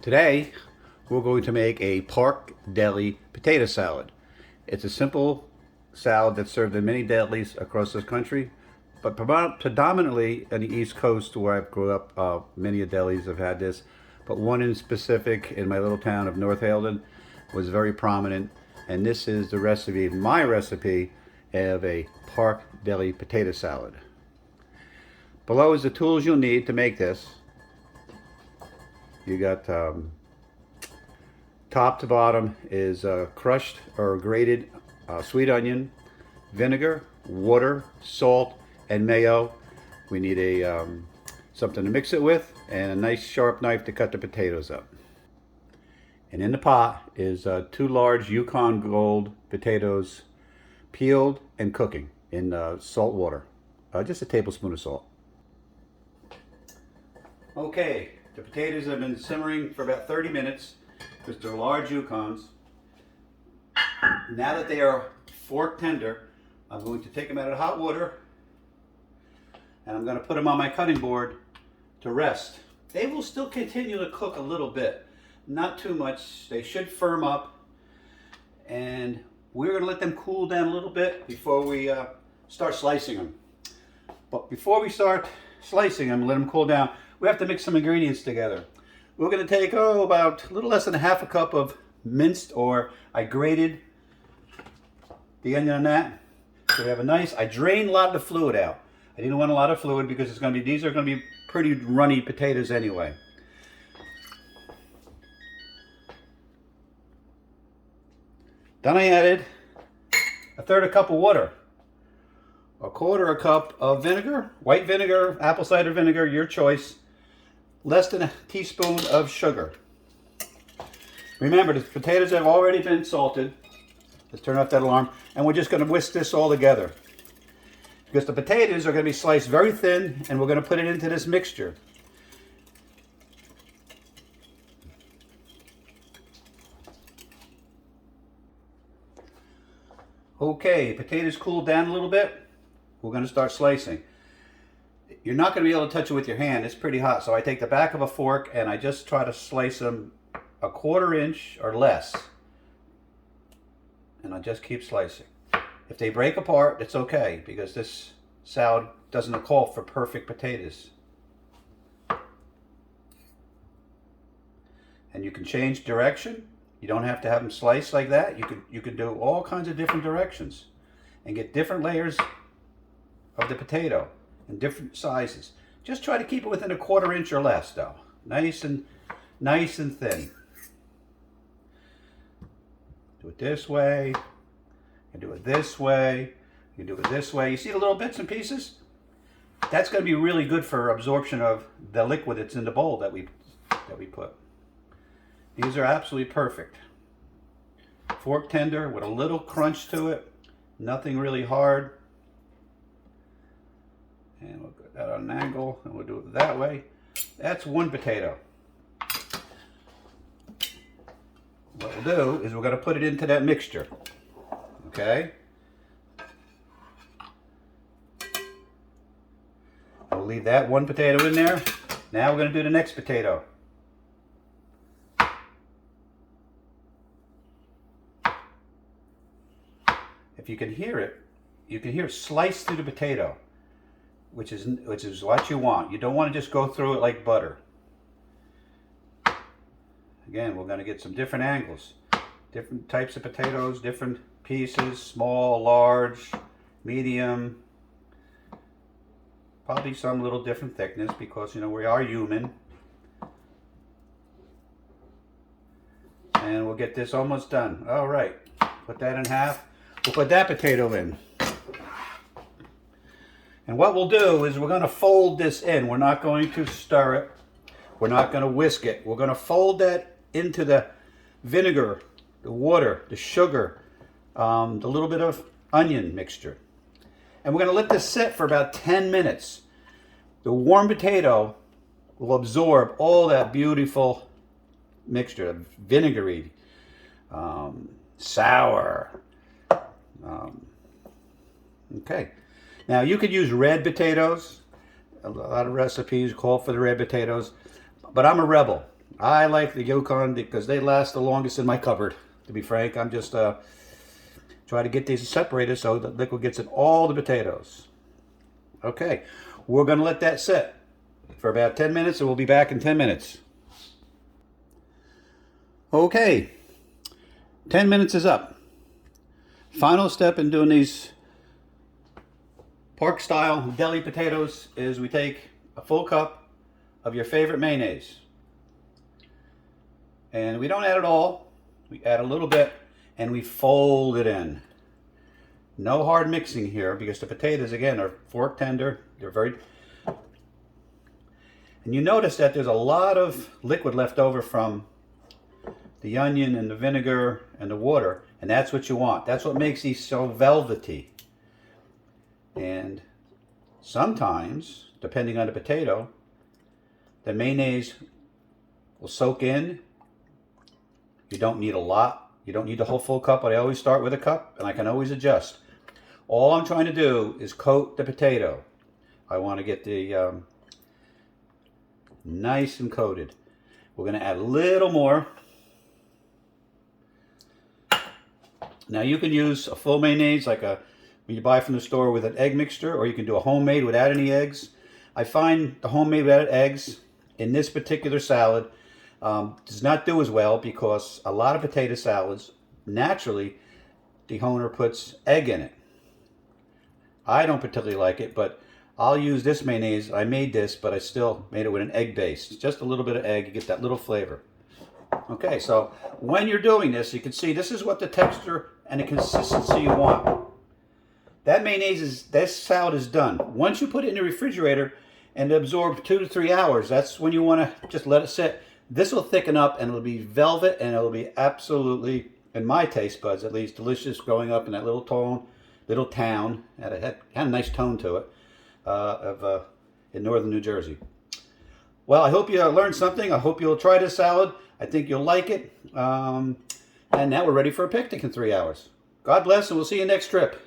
Today, we're going to make a pork deli potato salad. It's a simple salad that's served in many delis across this country, but predominantly on the East Coast where I grew up, many delis have had this, but one in specific in my little town of North Haledon was very prominent, and this is the recipe, my recipe, of a pork deli potato salad. Below is the tools you'll need to make this. You got top to bottom is crushed or grated sweet onion, vinegar, water, salt, and mayo. We need a something to mix it with, and a nice sharp knife to cut the potatoes up. And in the pot is 2 large Yukon Gold potatoes, peeled and cooking in salt water. Just a tablespoon of salt. Okay, the potatoes have been simmering for about 30 minutes because they're large Yukons. Now that they are fork tender, I'm going to take them out of hot water and I'm going to put them on my cutting board to rest. They will still continue to cook a little bit, not too much. They should firm up, and we're going to let them cool down a little bit before we start slicing them. But before we start slicing them, let them cool down, we have to mix some ingredients together. We're going to take about a little less than ½ cup of minced, or I grated the onion on that. So we have a nice, I drained a lot of the fluid out. I didn't want a lot of fluid because it's going to be, these are going to be pretty runny potatoes anyway. Then I added a 1/3 cup of water, a 1/4 cup of vinegar, white vinegar, apple cider vinegar, your choice, less than a teaspoon of sugar. Remember, the potatoes have already been salted. Let's turn off that alarm, and we're just going to whisk this all together. Because the potatoes are going to be sliced very thin, and we're going to put it into this mixture. Okay, potatoes cooled down a little bit. We're going to start slicing. You're not going to be able to touch it with your hand. It's pretty hot. So I take the back of a fork and I just try to slice them a 1/4 inch or less. And I just keep slicing. If they break apart, it's okay, because this salad doesn't call for perfect potatoes. And you can change direction. You don't have to have them sliced like that. You can do all kinds of different directions and get different layers of the potato in different sizes. Just try to keep it within a 1/4 inch or less, though. Nice and thin. Do it this way. You do it this way. You do it this way. You see the little bits and pieces? That's going to be really good for absorption of the liquid that's in the bowl that we put. These are absolutely perfect. Fork tender with a little crunch to it. Nothing really hard. And we'll put that on an angle, and we'll do it that way. That's one potato. What we'll do is we're going to put it into that mixture. Okay? We'll leave that one potato in there. Now we're going to do the next potato. If you can hear it slice through the potato, which is what you want. You don't want to just go through it like butter. Again, we're going to get some different angles, different types of potatoes, different pieces, small, large, medium, probably some little different thickness, because we are human. And we'll get this almost done. All right, put that in half. We'll put that potato in. And what we'll do is we're going to fold this in. We're not going to stir it. We're not going to whisk it. We're going to fold that into the vinegar, the water, the sugar, the little bit of onion mixture. And we're going to let this sit for about 10 minutes. The warm potato will absorb all that beautiful mixture, vinegary, sour. Okay. Now you could use red potatoes. A lot of recipes call for the red potatoes, but I'm a rebel. I like the Yukon because they last the longest in my cupboard. To be frank, I'm just trying to get these separated so the liquid gets in all the potatoes. Okay, we're going to let that sit for about 10 minutes and we'll be back in 10 minutes. Okay, 10 minutes is up. Final step in doing these park style deli potatoes is we take a full cup of your favorite mayonnaise. And we don't add it all, we add a little bit and we fold it in. No hard mixing here because the potatoes again are fork tender, they're very... And you notice that there's a lot of liquid left over from the onion and the vinegar and the water, and that's what you want. That's what makes these so velvety. And sometimes, depending on the potato, the mayonnaise will soak in. You don't need a lot. You don't need the whole full cup, but I always start with a cup, and I can always adjust. All I'm trying to do is coat the potato. I want to get the nice and coated. We're going to add a little more. Now you can use a full mayonnaise like when you buy from the store with an egg mixture, or you can do a homemade without any eggs. I find the homemade without eggs in this particular salad does not do as well because a lot of potato salads, naturally, the owner puts egg in it. I don't particularly like it, but I'll use this mayonnaise. I made this, but I still made it with an egg base. Just a little bit of egg, you get that little flavor. Okay, so when you're doing this, you can see this is what the texture and the consistency you want. That mayonnaise this salad is done. Once you put it in the refrigerator and absorb 2 to 3 hours, that's when you want to just let it sit. This will thicken up and it'll be velvet and it'll be absolutely, in my taste buds at least, delicious growing up in that little town. Had a nice tone to it in northern New Jersey. Well, I hope you learned something. I hope you'll try this salad. I think you'll like it. And now we're ready for a picnic in 3 hours. God bless, and we'll see you next trip.